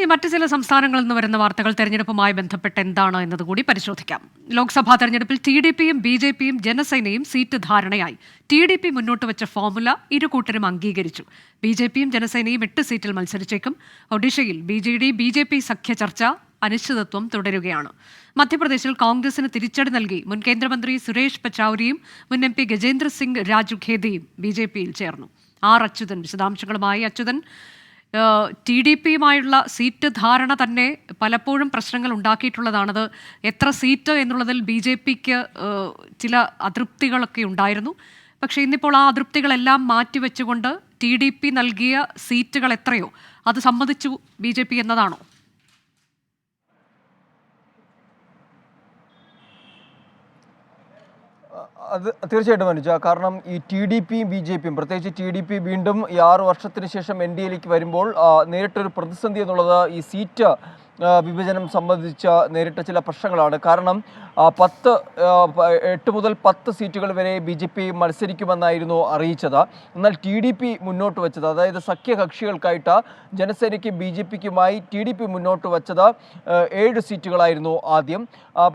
മറ്റ് ചില സംസ്ഥാനങ്ങളിൽ നിന്ന് വരുന്ന വാർത്തകൾ തെരഞ്ഞെടുപ്പുമായി ബന്ധപ്പെട്ട് എന്താണ് എന്നതുകൂടി പരിശോധിക്കാം. ലോക്സഭാ തെരഞ്ഞെടുപ്പിൽ TDPയും BJPയും ജനസേനയും സീറ്റ് ധാരണയായി. TDP മുന്നോട്ട് വെച്ച ഫോർമുല ഇരു കൂട്ടരും അംഗീകരിച്ചു. BJPയും ജനസേനയും 8 സീറ്റിൽ മത്സരിച്ചേക്കും. ഒഡീഷയിൽ BJD-BJP സഖ്യ ചർച്ച അനിശ്ചിതത്വം തുടരുകയാണ്. മധ്യപ്രദേശിൽ കോൺഗ്രസിന് തിരിച്ചടി നൽകി മുൻ കേന്ദ്രമന്ത്രി സുരേഷ് പച്ചൌരിയും മുൻ MP ഗജേന്ദ്ര സിംഗ് രാജുഖേദിയും BJPയിൽ ചേർന്നു. അച്യുതൻ വിശദാംശങ്ങളുമായി. അച്യുതൻ, TDPയുമായുള്ള സീറ്റ് ധാരണ തന്നെ പലപ്പോഴും പ്രശ്നങ്ങൾ ഉണ്ടാക്കിയിട്ടുള്ളതാണത്. എത്ര സീറ്റ് എന്നുള്ളതിൽ BJPക്ക് ചില അതൃപ്തികളൊക്കെ ഉണ്ടായിരുന്നു. പക്ഷേ ഇന്നിപ്പോൾ ആ അതൃപ്തികളെല്ലാം മാറ്റിവെച്ചുകൊണ്ട് TDP നൽകിയ സീറ്റുകൾ എത്രയോ അത് സമ്മതിച്ചു BJP എന്നതാണോ? അത് തീർച്ചയായിട്ടും അനുജ. കാരണം ഈ TDPയും BJPയും, പ്രത്യേകിച്ച് TDP വീണ്ടും ഈ 6 വർഷത്തിന് ശേഷം NDAയിലേക്ക് വരുമ്പോൾ നേരിട്ടൊരു പ്രതിസന്ധി എന്നുള്ളത് ഈ സീറ്റ് വിഭജനം സംബന്ധിച്ച നേരിട്ട ചില പ്രശ്നങ്ങളാണ്. കാരണം 8 മുതൽ 10 സീറ്റുകൾ വരെ BJP മത്സരിക്കുമെന്നായിരുന്നു അറിയിച്ചത്. എന്നാൽ TDP മുന്നോട്ട് വെച്ചത്, അതായത് സഖ്യകക്ഷികൾക്കായിട്ട് ജനസേനയ്ക്കും BJPക്കുമായി TDP മുന്നോട്ട് വെച്ചത് 7 സീറ്റുകളായിരുന്നു ആദ്യം.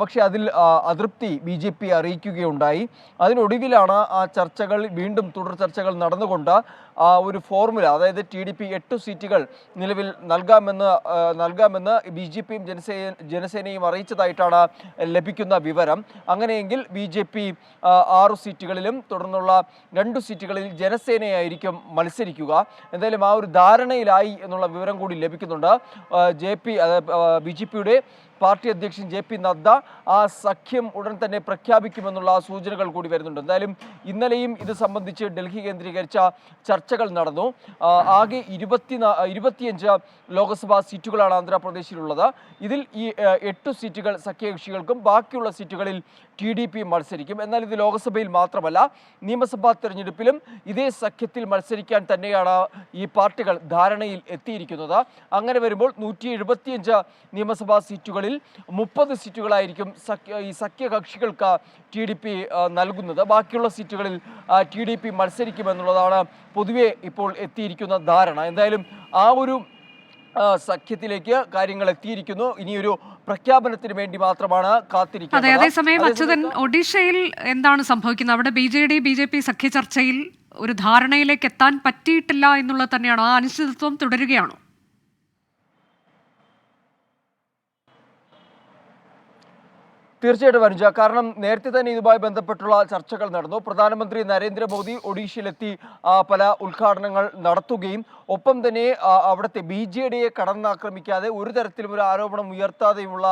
പക്ഷേ അതിൽ അതൃപ്തി BJP അറിയിക്കുകയുണ്ടായി. അതിനൊടുവിലാണ് ആ ചർച്ചകൾ വീണ്ടും തുടർ ചർച്ചകൾ നടന്നുകൊണ്ട് ഒരു ഫോർമുല, അതായത് TDP 8 സീറ്റുകൾ നിലവിൽ നൽകാമെന്ന് BJPയും ജനസേനയും അറിയിച്ചതായിട്ടാണ് ലഭിക്കുന്ന വിവരം. അങ്ങനെയെങ്കിൽ BJP 6 സീറ്റുകളിലും തുടർന്നുള്ള 2 സീറ്റുകളിൽ ജനസേനയായിരിക്കും മത്സരിക്കുക. എന്തായാലും ആ ഒരു ധാരണയിലായി എന്നുള്ള വിവരം കൂടി ലഭിക്കുന്നുണ്ട്. BJPയുടെ പാർട്ടി അധ്യക്ഷൻ JP നദ്ദ ആ സഖ്യം ഉടൻ തന്നെ പ്രഖ്യാപിക്കുമെന്നുള്ള സൂചനകൾ കൂടി വരുന്നുണ്ട്. എന്തായാലും ഇന്നലെയും ഇത് സംബന്ധിച്ച് ഡൽഹി കേന്ദ്രീകരിച്ച ചർച്ചകൾ നടന്നു. ആകെ 25 ലോക്സഭാ സീറ്റുകളാണ് ആന്ധ്രാപ്രദേശിലുള്ളത്. ഇതിൽ ഈ 8 സീറ്റുകൾ സഖ്യകക്ഷികൾക്കും ബാക്കിയുള്ള സീറ്റുകളിൽ TDP മത്സരിക്കും. എന്നാൽ ഇത് ലോക്സഭയിൽ മാത്രമല്ല, നിയമസഭാ തെരഞ്ഞെടുപ്പിലും ഇതേ സഖ്യത്തിൽ മത്സരിക്കാൻ തന്നെയാണ് ഈ പാർട്ടികൾ ധാരണയിൽ എത്തിയിരിക്കുന്നത്. അങ്ങനെ വരുമ്പോൾ 175 നിയമസഭാ സീറ്റുകളിൽ 30 സീറ്റുകളായിരിക്കും ഈ സഖ്യകക്ഷികൾക്ക് TDP നൽകുന്നത്. ബാക്കിയുള്ള സീറ്റുകളിൽ TDP മത്സരിക്കുമെന്നുള്ളതാണ് പൊതുവെ ഇപ്പോൾ എത്തിയിരിക്കുന്ന ധാരണ. എന്തായാലും ആ ഒരു സഖ്യത്തിലേക്ക് കാര്യങ്ങൾ എത്തിയിരിക്കുന്നു. ഇനിയൊരു പ്രഖ്യാപനത്തിന് വേണ്ടി മാത്രമാണ് കാത്തിരിക്കുന്നത്. അതേസമയം അച്യുതൻ, ഒഡീഷയിൽ എന്താണ് സംഭവിക്കുന്നത്? അവിടെ BJD-BJP സഖ്യ ചർച്ചയിൽ ഒരു ധാരണയിലേക്ക് എത്താൻ പറ്റിയിട്ടില്ല എന്നുള്ളത് തന്നെയാണോ? ആ അനിശ്ചിതത്വം തുടരുകയാണോ? തീർച്ചയായിട്ടും അനുജ. കാരണം നേരത്തെ തന്നെ ഇതുമായി ബന്ധപ്പെട്ടുള്ള ചർച്ചകൾ നടന്നു. പ്രധാനമന്ത്രി നരേന്ദ്രമോദി ഒഡീഷയിലെത്തി പല ഉദ്ഘാടനങ്ങൾ നടത്തുകയും ഒപ്പം തന്നെ അവിടുത്തെ BJDയെ കടന്നാക്രമിക്കാതെ ഒരു തരത്തിലും ഒരു ആരോപണം ഉയർത്താതെയുമുള്ള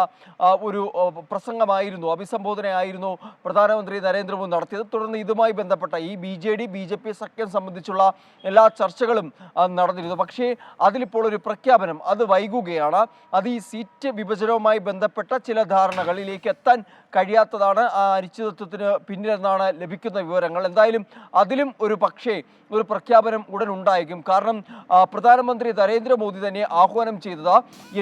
ഒരു പ്രസംഗമായിരുന്നു, അഭിസംബോധനയായിരുന്നു പ്രധാനമന്ത്രി നരേന്ദ്രമോദി നടത്തിയത്. തുടർന്ന് ഇതുമായി ബന്ധപ്പെട്ട ഈ BJD-BJP സഖ്യം സംബന്ധിച്ചുള്ള എല്ലാ ചർച്ചകളും നടന്നിരുന്നു. പക്ഷേ അതിലിപ്പോൾ ഒരു പ്രഖ്യാപനം അത് വൈകുകയാണ്. അത് ഈ സീറ്റ് വിഭജനവുമായി ബന്ധപ്പെട്ട ചില ധാരണകളിലേക്ക് എത്താൻ കഴിയാത്തതാണ് ആ അനിശ്ചിതത്വത്തിന് പിന്നിലെന്നാണ് ലഭിക്കുന്ന വിവരങ്ങൾ. എന്തായാലും അതിലും ഒരു പ്രഖ്യാപനം ഉടൻ ഉണ്ടായേക്കും. കാരണം പ്രധാനമന്ത്രി നരേന്ദ്രമോദി തന്നെ ആഹ്വാനം ചെയ്തത്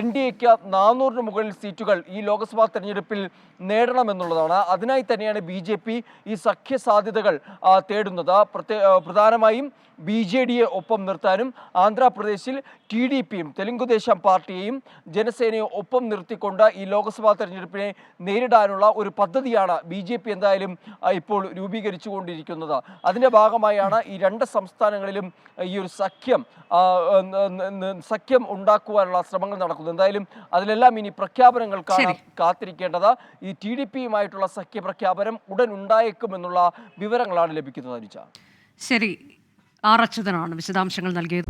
NDAക്ക് 400 മുകളിൽ സീറ്റുകൾ ഈ ലോക്സഭാ തെരഞ്ഞെടുപ്പിൽ നേടണമെന്നുള്ളതാണ്. അതിനായി തന്നെയാണ് BJP ഈ സഖ്യ സാധ്യതകൾ തേടുന്നത്. പ്രധാനമായും BJDയെ ഒപ്പം നിർത്താനും ആന്ധ്രാപ്രദേശിൽ TDPയും തെലുങ്കുദേശം പാർട്ടിയെയും ജനസേനയും ഒപ്പം നിർത്തിക്കൊണ്ട് ഈ ലോക്സഭാ തെരഞ്ഞെടുപ്പിനെ നേരിടാനുള്ള ഒരു പദ്ധതിയാണ് BJP എന്തായാലും ഇപ്പോൾ രൂപീകരിച്ചുകൊണ്ടിരിക്കുന്നത്. അതിൻ്റെ ഭാഗമായാണ് ഈ 2 സംസ്ഥാനങ്ങളിലും ഈ ഒരു സഖ്യം ഉണ്ടാക്കുവാനുള്ള ശ്രമങ്ങൾ നടക്കുന്നത്. എന്തായാലും അതിലെല്ലാം ഇനി പ്രഖ്യാപനങ്ങൾക്കാണ് കാത്തിരിക്കേണ്ടത്. ഈ TDPയുമായിട്ടുള്ള സഖ്യ പ്രഖ്യാപനം ഉടൻ ഉണ്ടായേക്കുമെന്നുള്ള വിവരങ്ങളാണ് ലഭിക്കുന്നത്. അനുജ, ശരി. അച്യുതനാണ് വിശദാംശങ്ങൾ നൽകിയത്.